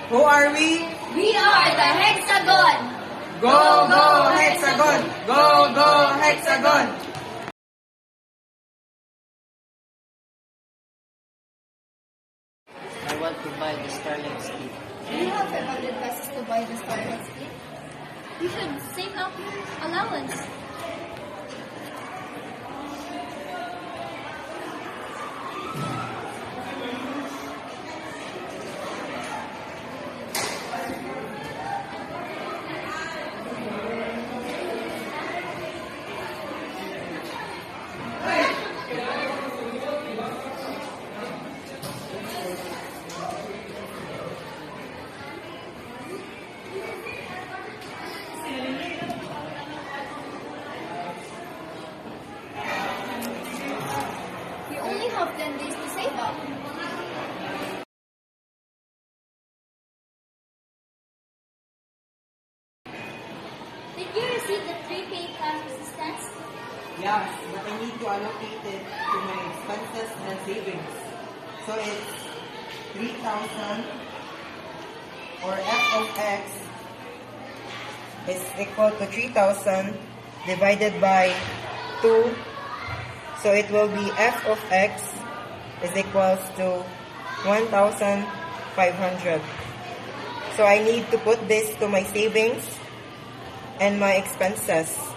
Who are we? We are the Hexagon! Go, go, Hexagon! Go, go, Hexagon! I want to buy the Starlight Ski. Do you have 500 pesos to buy the Starlight Ski? You should save up allowance. You only have 10 days to save up. Did you receive the prepaid cash assistance? Yes, but I need to allocate it to my expenses and savings. So it's 3,000 or f of x is equal to 3,000 divided by 2. So it will be f of x is equals to 1,500. So I need to put this to my savings and my expenses.